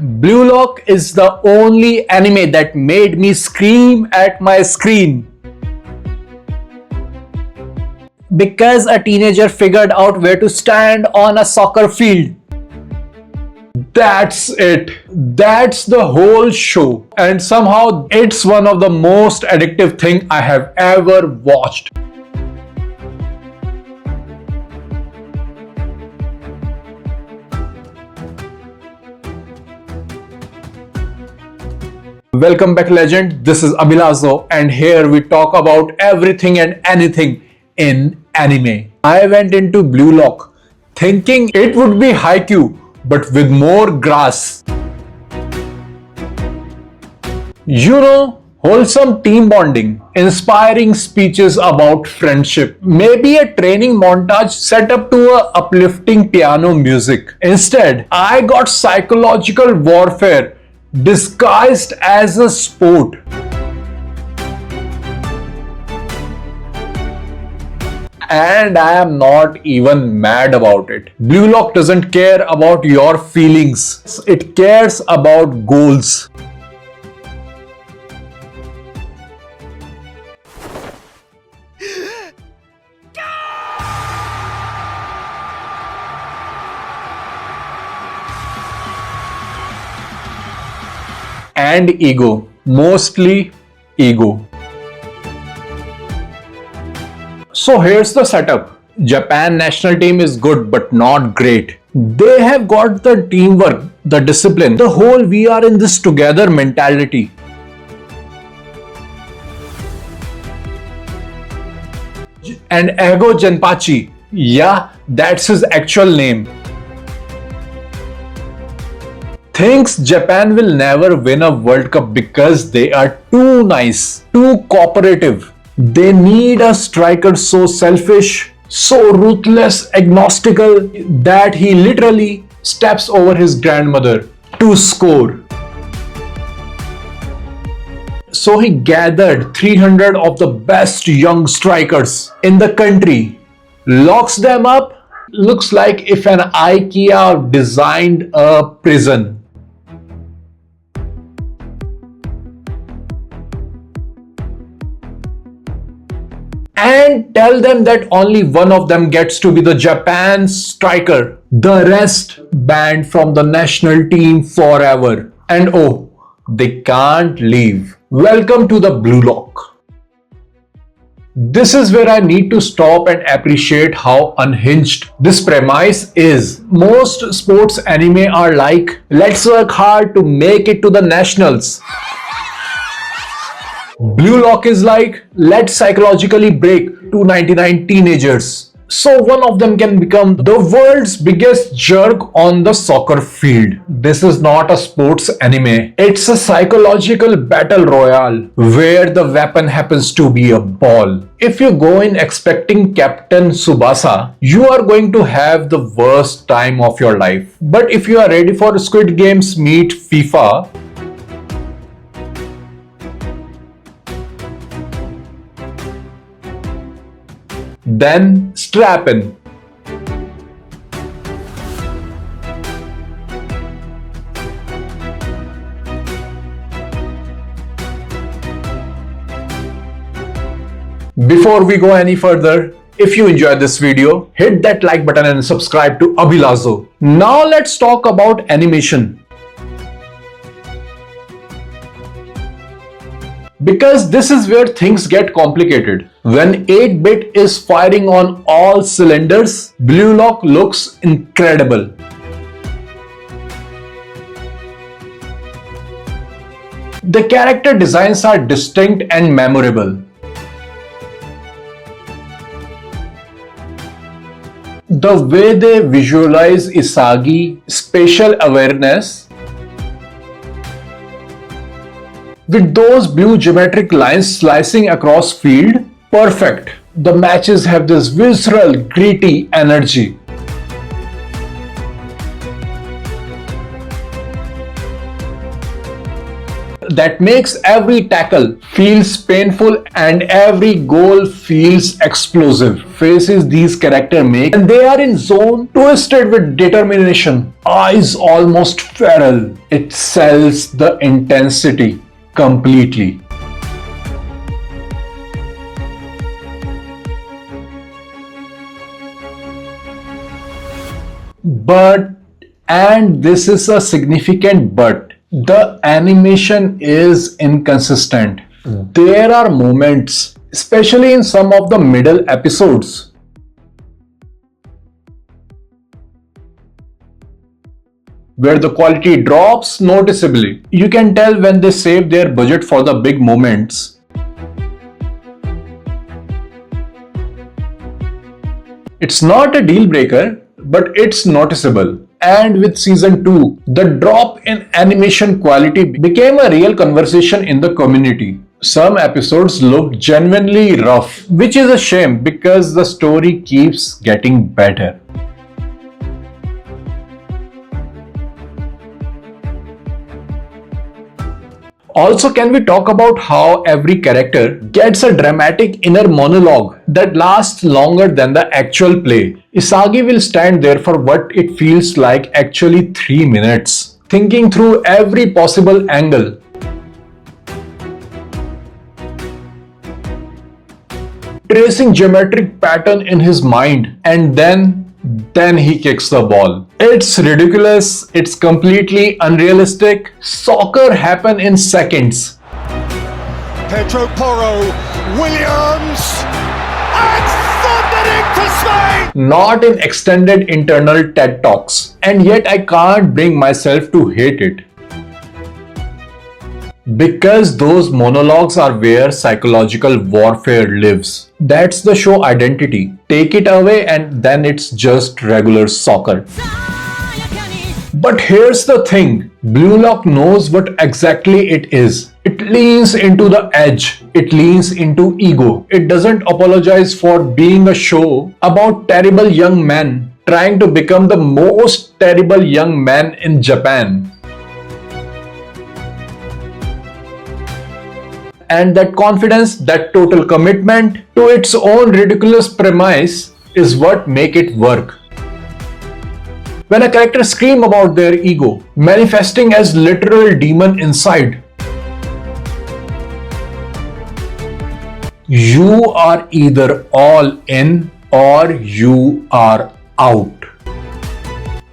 Blue Lock is the only anime that made me scream at my screen. Because a teenager figured out where to stand on a soccer field. That's it. That's the whole show. And somehow it's one of the most addictive things I have ever watched. Welcome back, legend. This is Abhilazo, and here we talk about everything and anything in anime. I went into Blue Lock thinking it would be Haikyuu, but with more grass. Wholesome team bonding, inspiring speeches about friendship, maybe a training montage set up to a uplifting piano music. Instead, I got psychological warfare disguised as a sport. And I am not even mad about it. Blue Lock doesn't care about your feelings. It cares about goals. And ego. Mostly ego. So here's the setup. Japan national team is good but not great. They have got the teamwork, the discipline, the whole we are in this together mentality. And Ego Genpachi, yeah, that's his actual name, thinks Japan will never win a World Cup because they are too nice, too cooperative. They need a striker so selfish, so ruthless, agnostical that he literally steps over his grandmother to score. So he gathered 300 of the best young strikers in the country, locks them up. Looks like if an IKEA designed a prison. And tell them that only one of them gets to be the Japan striker. The rest banned from the national team forever. And oh, they can't leave. Welcome to the Blue Lock. This is where I need to stop and appreciate how unhinged this premise is. Most sports anime are like, let's work hard to make it to the nationals. Blue Lock is like, let's psychologically break 299 teenagers so one of them can become the world's biggest jerk on the soccer field. This is not a sports anime. It's a psychological battle royale where the weapon happens to be a ball. If you go in expecting Captain Tsubasa, you are going to have the worst time of your life. But if you are ready for Squid Games meet FIFA, then strap in. Before we go any further, if you enjoyed this video, hit that like button and subscribe to Abhilazo. Now let's talk about animation. Because this is where things get complicated. When 8-bit is firing on all cylinders, Blue Lock looks incredible. The character designs are distinct and memorable. The way they visualize Isagi, spatial awareness, with those blue geometric lines slicing across field, perfect. The matches have this visceral, gritty energy. that makes every tackle feels painful and every goal feels explosive faces these characters make, and they are in zone, twisted with determination, eyes almost feral. It sells the intensity completely. But, and this is a significant but, the animation is inconsistent. There are moments, especially in some of the middle episodes, where the quality drops noticeably. You can tell when they save their budget for the big moments. It's not a deal breaker, but it's noticeable. And with season 2, the drop in animation quality became a real conversation in the community. Some episodes looked genuinely rough, which is a shame because the story keeps getting better. Also, can we talk about how every character gets a dramatic inner monologue that lasts longer than the actual play? Isagi will stand there for what it feels like actually 3 minutes, thinking through every possible angle. Tracing geometric pattern in his mind, and then he kicks the ball. It's ridiculous, it's completely unrealistic. Soccer happen in seconds. Pedro Porro, Williams, and thundering to Spain! Not in extended internal TED Talks. And yet I can't bring myself to hate it. Because those monologues are where psychological warfare lives. That's the show identity. Take it away and then it's just regular soccer. But here's the thing, Blue Lock knows what exactly it is. It leans into the edge. It leans into ego. It doesn't apologize for being a show about terrible young men trying to become the most terrible young man in Japan. And that confidence, that total commitment to its own ridiculous premise is what make it work. When a character screams about their ego, manifesting as literal demon inside, you are either all in or you are out.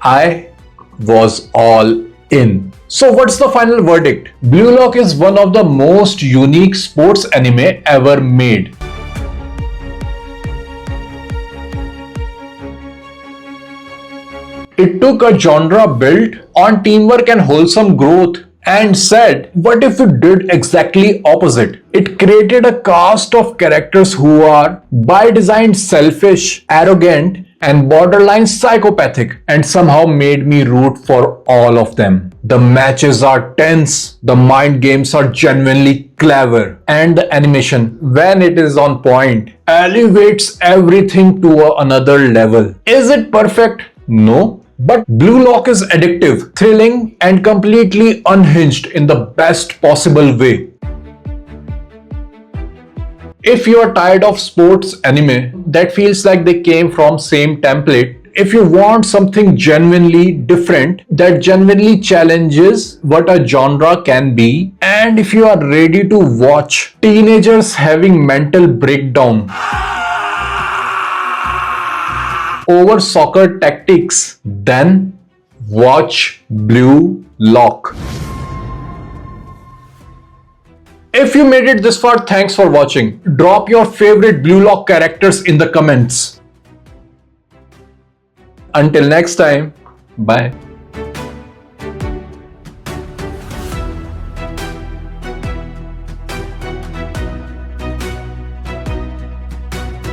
I was all in. So what's the final verdict? Blue Lock is one of the most unique sports anime ever made. It took a genre built on teamwork and wholesome growth and said, what if it did exactly opposite? It created a cast of characters who are by design selfish, arrogant, and borderline psychopathic, and somehow made me root for all of them. The matches are tense, the mind games are genuinely clever, and the animation, when it is on point, elevates everything to another level. Is it perfect? No. But Blue Lock is addictive, thrilling, and completely unhinged in the best possible way. If you are tired of sports anime that feels like they came from same template, if you want something genuinely different that genuinely challenges what a genre can be, and if you are ready to watch teenagers having mental breakdown over soccer tactics, then watch Blue Lock. If you made it this far, thanks for watching. Drop your favorite Blue Lock characters in the comments. Until next time, bye.